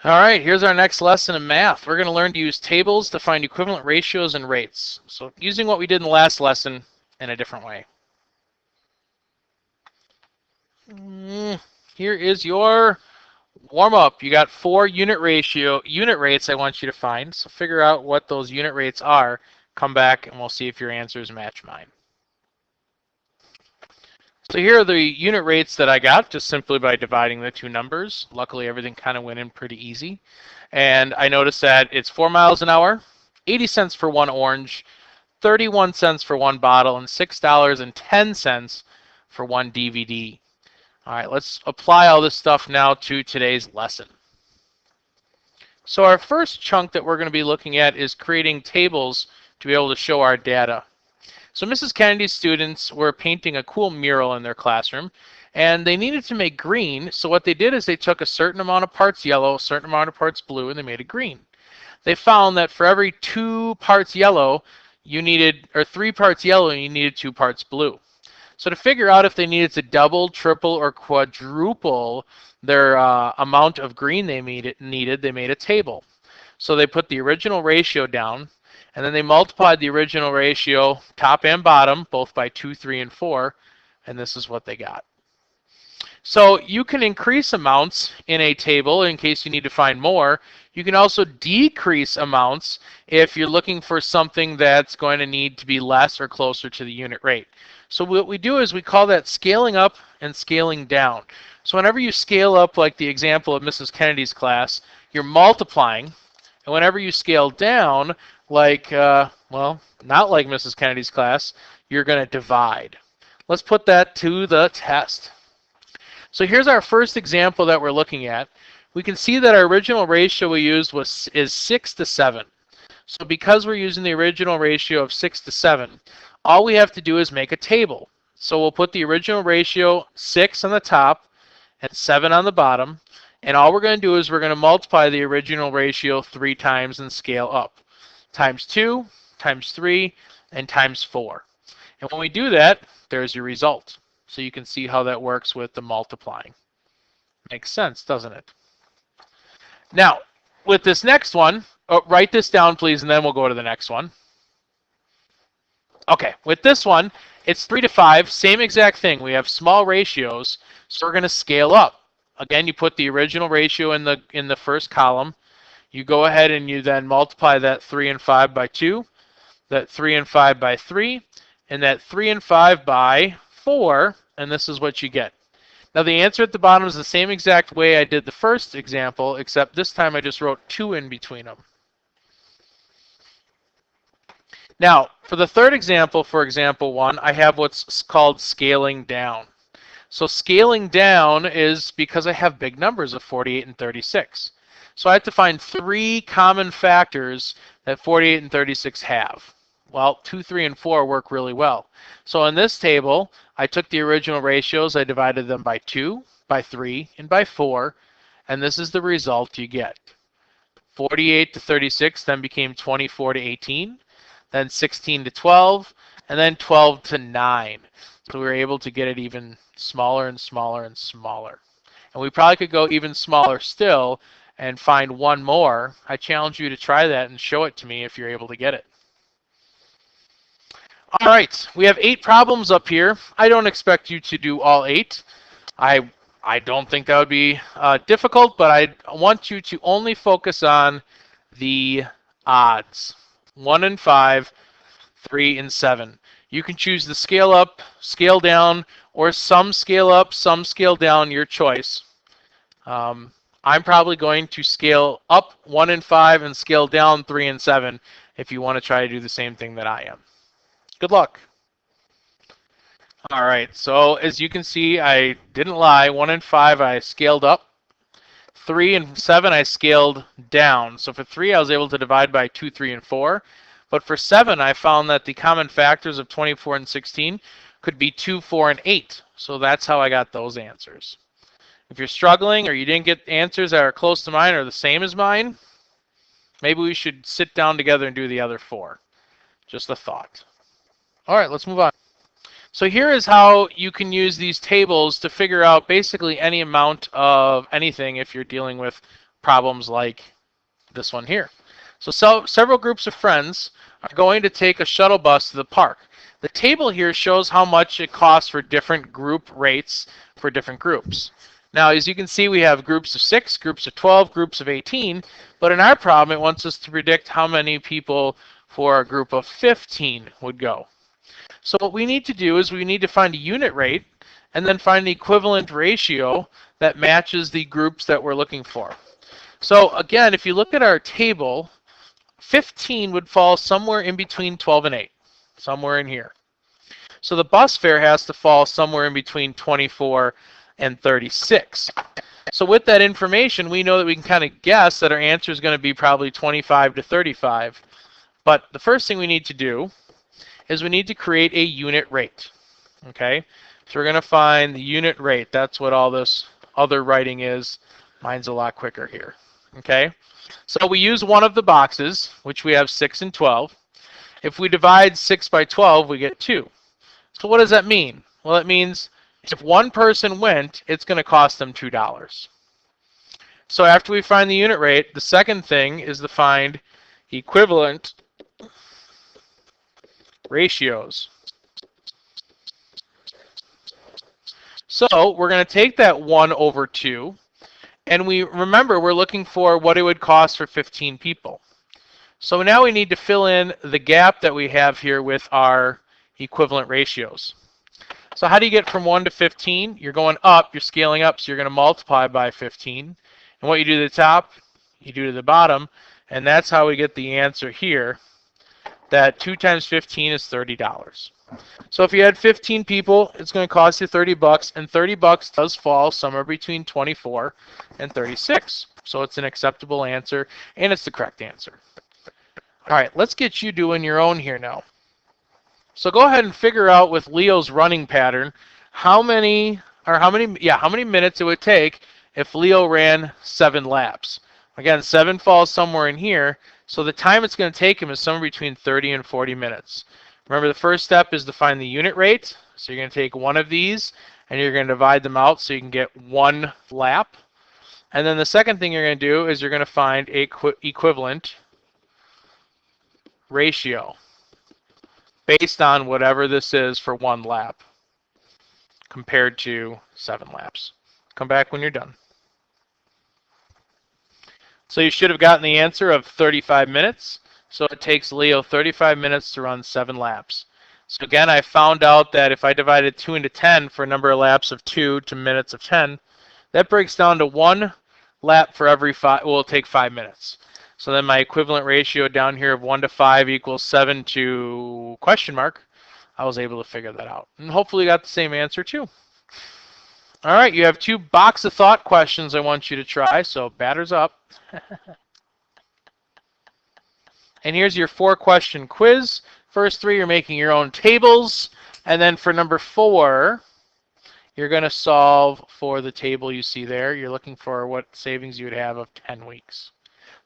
All right, here's our next lesson in math. We're going to learn to use tables to find equivalent ratios and rates. So using what we did in the last lesson in a different way. Here is your warm-up. You got 4 unit rates I want you to find. So figure out what those unit rates are. Come back and we'll see if your answers match mine. So here are the unit rates that I got just simply by dividing the two numbers. Luckily, everything kind of went in pretty easy. And I noticed that it's 4 miles an hour, 80 cents for one orange, 31 cents for one bottle, and $6.10 for one DVD. All right, let's apply all this stuff now to today's lesson. So our first chunk that we're going to be looking at is creating tables to be able to show our data. So Mrs. Kennedy's students were painting a cool mural in their classroom, and they needed to make green. So what they did is they took a certain amount of parts yellow, a certain amount of parts blue, and they made it green. They found that for every 2 parts yellow, you needed, or 3 parts yellow, you needed 2 parts blue. So to figure out if they needed to double, triple, or quadruple their amount of green they needed, they made a table. So they put the original ratio down, and then they multiplied the original ratio, top and bottom, both by 2, 3, and 4, and this is what they got. So you can increase amounts in a table in case you need to find more. You can also decrease amounts if you're looking for something that's going to need to be less or closer to the unit rate. So what we do is we call that scaling up and scaling down. So whenever you scale up, like the example of Mrs. Kennedy's class, you're multiplying. And whenever you scale down, like, well, not like Mrs. Kennedy's class, you're going to divide. Let's put that to the test. So here's our first example that we're looking at. We can see that our original ratio we used is 6 to 7. So because we're using the original ratio of 6 to 7, all we have to do is make a table. So we'll put the original ratio 6 on the top and 7 on the bottom. And all we're going to do is we're going to multiply the original ratio 3 times and scale up. Times 2, times 3, and times 4. And when we do that, there's your result. So you can see how that works with the multiplying. Makes sense, doesn't it? Now, with this next one, write this down, please, and then we'll go to the next one. Okay, with this one, it's 3 to 5, same exact thing. We have small ratios, so we're going to scale up. Again, you put the original ratio in the first column. You go ahead and you then multiply that 3 and 5 by 2, that 3 and 5 by 3, and that 3 and 5 by 4, and this is what you get. Now the answer at the bottom is the same exact way I did the first example, except this time I just wrote 2 in between them. Now, for the third example, for example 1, I have what's called scaling down. So scaling down is because I have big numbers of 48 and 36. So I have to find 3 common factors that 48 and 36 have. Well, 2, 3, and 4 work really well. So in this table, I took the original ratios, I divided them by 2, by 3, and by 4, and this is the result you get. 48 to 36 then became 24 to 18, then 16 to 12, and then 12 to 9. So we were able to get it even smaller and smaller and smaller. And we probably could go even smaller still and find one more. I challenge you to try that and show it to me if you're able to get it. All right, we have 8 problems up here. I don't expect you to do all 8. I don't think that would be difficult, but I want you to only focus on the odds. 1 and 5, 3 and 7. You can choose the scale up, scale down, or some scale up, some scale down, your choice. I'm probably going to scale up 1 and 5 and scale down 3 and 7 if you want to try to do the same thing that I am. Good luck. All right, so as you can see, I didn't lie. 1 and 5 I scaled up. 3 and 7 I scaled down. So for 3 I was able to divide by 2, 3, and 4. But for 7 I found that the common factors of 24 and 16 could be 2, 4, and 8. So that's how I got those answers. If you're struggling or you didn't get answers that are close to mine or the same as mine, maybe we should sit down together and do the other 4. Just a thought. All right, let's move on. So here is how you can use these tables to figure out basically any amount of anything if you're dealing with problems like this one here. So several groups of friends are going to take a shuttle bus to the park. The table here shows how much it costs for different group rates for different groups. Now, as you can see, we have groups of 6, groups of 12, groups of 18, but in our problem, it wants us to predict how many people for a group of 15 would go. So what we need to do is we need to find a unit rate and then find the equivalent ratio that matches the groups that we're looking for. So again, if you look at our table, 15 would fall somewhere in between 12 and 8, somewhere in here. So the bus fare has to fall somewhere in between 24 and 36. So with that information, we know that we can kind of guess that our answer is going to be probably 25 to 35. But the first thing we need to do is we need to create a unit rate. Okay? So we're going to find the unit rate. That's what all this other writing is. Mine's a lot quicker here. Okay? So we use one of the boxes, which we have 6 and 12. If we divide 6 by 12, we get 2. So what does that mean? Well, it means if one person went, it's going to cost them $2. So after we find the unit rate, the second thing is to find equivalent ratios. So we're going to take that 1 over 2, and remember we're looking for what it would cost for 15 people. So now we need to fill in the gap that we have here with our equivalent ratios. So how do you get from 1 to 15? You're going up, you're scaling up, so you're going to multiply by 15. And what you do to the top, you do to the bottom, and that's how we get the answer here, that 2 times 15 is $30. So if you had 15 people, it's going to cost you $30, and $30 does fall somewhere between 24 and 36. So it's an acceptable answer, and it's the correct answer. All right, let's get you doing your own here now. So go ahead and figure out with Leo's running pattern how many minutes it would take if Leo ran 7 laps. Again, 7 falls somewhere in here, so the time it's going to take him is somewhere between 30 and 40 minutes. Remember, the first step is to find the unit rate. So you're going to take one of these and you're going to divide them out so you can get 1 lap. And then the second thing you're going to do is you're going to find a equivalent ratio based on whatever this is for 1 lap compared to 7 laps. Come back when you're done. So you should have gotten the answer of 35 minutes. So it takes Leo 35 minutes to run 7 laps. So again, I found out that if I divided 2 into 10 for a number of laps of 2 to minutes of 10, that breaks down to 1 lap for every 5, will take 5 minutes. So then my equivalent ratio down here of 1 to 5 equals 7 to question mark. I was able to figure that out. And hopefully you got the same answer too. All right, you have 2 box of thought questions I want you to try, so batter's up. And here's your 4-question quiz. First 3, you're making your own tables. And then for number 4, you're going to solve for the table you see there. You're looking for what savings you would have of 10 weeks.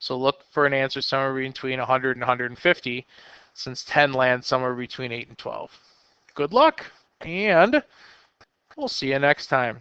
So look for an answer somewhere between 100 and 150, since 10 lands somewhere between 8 and 12. Good luck, and we'll see you next time.